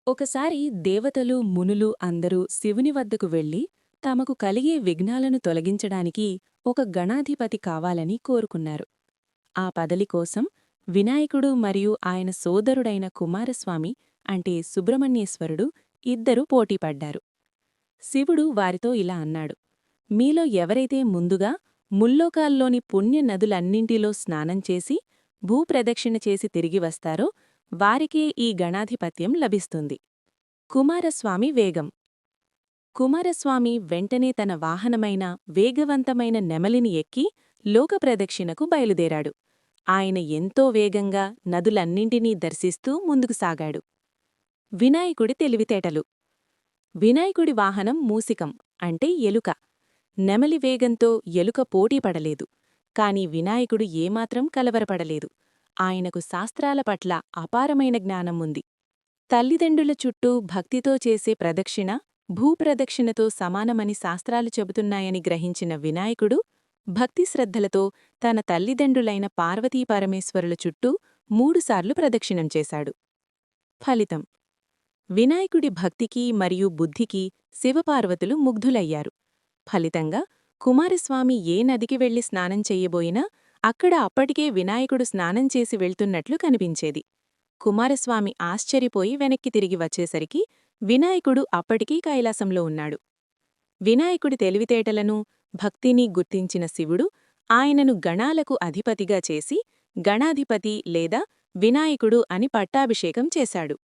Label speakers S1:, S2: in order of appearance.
S1: ఒకసారి దేవతలు మునులు అందరూ శివుని వద్దకు వెళ్లి తమకు కలిగే విఘ్నాలను తొలగించడానికి ఒక గణాధిపతి కావాలని కోరుకున్నారు. ఆ పదలి కోసం వినాయకుడు మరియు ఆయన సోదరుడైన కుమారస్వామి అంటే సుబ్రహ్మణ్యేశ్వరుడు ఇద్దరూ పోటీపడ్డారు. శివుడు వారితో ఇలా అన్నాడు: మీలో ఎవరైతే ముందుగా ముల్లోకాల్లోని పుణ్య నదులన్నింటిలో స్నానం చేసి భూప్రదక్షిణ చేసి తిరిగి వస్తారో వారికే ఈ గణాధిపత్యం లభిస్తుంది. కుమారస్వామి వేగం. కుమారస్వామి వెంటనే తన వాహనమైన వేగవంతమైన నెమలిని ఎక్కి లోకప్రదక్షిణకు బయలుదేరాడు. ఆయన ఎంతో వేగంగా నదులన్నింటినీ దర్శిస్తూ ముందుకు సాగాడు. వినాయకుడి తెలివితేటలు. వినాయకుడి వాహనం మూసికం అంటే ఎలుక. నెమలి వేగంతో ఎలుక పోటీపడలేదు. కాని వినాయకుడు ఏమాత్రం కలవరపడలేదు. ఆయనకు శాస్త్రాల పట్ల అపారమైన జ్ఞానం ఉంది. తల్లిదండ్రుల చుట్టూ భక్తితో చేసే ప్రదక్షిణ భూప్రదక్షిణతో సమానమని శాస్త్రాలు చెబుతున్నాయని గ్రహించిన వినాయకుడు భక్తిశ్రద్ధలతో తన తల్లిదండ్రులైన పార్వతీపరమేశ్వరుల చుట్టూ 3 సార్లు ప్రదక్షిణం చేశాడు. ఫలితం: వినాయకుడి భక్తికి మరియు బుద్ధికి శివపార్వతులు ముగ్ధులయ్యారు. ఫలితంగా కుమారస్వామి ఏ నదికి వెళ్లి స్నానం చెయ్యబోయినా అక్కడ అప్పటికే వినాయకుడు స్నానం చేసి వెళ్తున్నట్లు కనిపించేది. కుమారస్వామి ఆశ్చర్యపోయి వెనక్కి తిరిగి వచ్చేసరికి వినాయకుడు అప్పటికీ కైలాసంలో ఉన్నాడు. వినాయకుడి తెలివితేటలను, భక్తిని గుర్తించిన శివుడు ఆయనను గణాలకు అధిపతిగా చేసి గణాధిపతి లేదా వినాయకుడు అని పట్టాభిషేకం చేశాడు.